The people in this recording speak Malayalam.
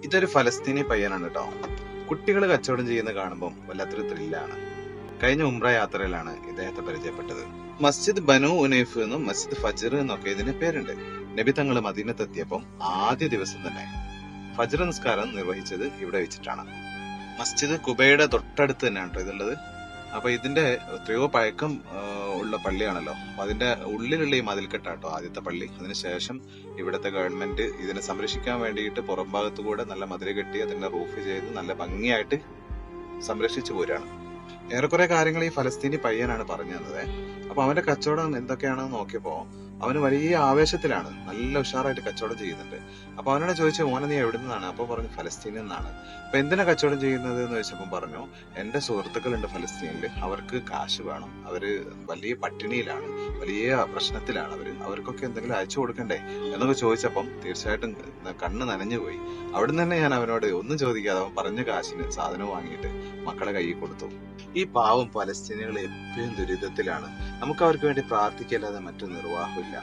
ഇതൊരു ഫലസ്തീനി പയ്യനാണ് കേട്ടോ. കുട്ടികൾ കച്ചവടം ചെയ്യുന്ന കാണുമ്പോൾ വല്ലാത്തൊരു ത്രില്ലാണ്. കഴിഞ്ഞ ഉംറ യാത്രയിലാണ് ഇദ്ദേഹത്തെ പരിചയപ്പെട്ടത്. മസ്ജിദ് ബനു ഉനൈഫ് എന്നും മസ്ജിദ് ഫജ്ർ എന്നൊക്കെ ഇതിന് പേരുണ്ട്. നബി തങ്ങൾ മദീനത്തെത്തിയപ്പം ആദ്യ ദിവസം തന്നെ ഫജ്ർ നിസ്കാരം നിർവഹിച്ചത് ഇവിടെ വെച്ചിട്ടാണ്. മസ്ജിദ് കുബയുടെ തൊട്ടടുത്ത് തന്നെയാണ് കേട്ടോ ഇതുള്ളത്. അപ്പൊ ഇതിന്റെ എത്രയോ പഴക്കം ഉള്ള പള്ളിയാണല്ലോ. അപ്പൊ അതിന്റെ ഉള്ളിലുള്ള ഈ മതിൽക്കെട്ടാട്ടോ ആദ്യത്തെ പള്ളി. അതിനുശേഷം ഇവിടുത്തെ ഗവൺമെന്റ് ഇതിനെ സംരക്ഷിക്കാൻ വേണ്ടിയിട്ട് പുറം ഭാഗത്തു കൂടെ നല്ല മതിൽ കെട്ടി അതിന്റെ റൂഫ് ചെയ്ത് നല്ല ഭംഗിയായിട്ട് സംരക്ഷിച്ചു പോരാണ്. ഏറെക്കുറെ കാര്യങ്ങൾ ഈ ഫലസ്തീനി പയ്യനാണ് പറഞ്ഞു തന്നത്. അപ്പൊ അവന്റെ കച്ചവടം എന്തൊക്കെയാണെന്ന് നോക്കിയപ്പോ അവന് വലിയ ആവേശത്തിലാണ്, നല്ല ഉഷാറായിട്ട് കച്ചവടം ചെയ്യുന്നുണ്ട്. അപ്പൊ അവനോട് ചോദിച്ചു, മോനെ നീ എവിടെ നിന്നാണ്? അപ്പൊ പറഞ്ഞു ഫലസ്തീനിൽ നിന്നാണ്. അപ്പൊ എന്തിനാ കച്ചവടം ചെയ്യുന്നത് എന്ന് ചോദിച്ചപ്പോൾ പറഞ്ഞു, എന്റെ സുഹൃത്തുക്കളുണ്ട് ഫലസ്തീനിൽ, അവർക്ക് കാശ് വേണം, അവര് വലിയ പട്ടിണിയിലാണ്, വലിയ പ്രശ്നത്തിലാണ്, അവർക്കൊക്കെ എന്തെങ്കിലും അയച്ചു കൊടുക്കണ്ടേ എന്നൊക്കെ ചോദിച്ചപ്പം തീർച്ചയായിട്ടും കണ്ണ് നനഞ്ഞുപോയി. അവിടുന്ന് തന്നെ ഞാൻ അവനോട് ഒന്നും ചോദിക്കാതെ അവൻ പറഞ്ഞ കാശിന് സാധനം വാങ്ങിയിട്ട് മക്കളെ കയ്യിൽ കൊടുത്തു. ഈ പാവം പലസ്തീനികൾ എപ്പോഴും ദുരിതത്തിലാണ്. നമുക്ക് അവർക്ക് വേണ്ടി പ്രാർത്ഥിക്കല്ലാതെ മറ്റു നിർവാഹമില്ല.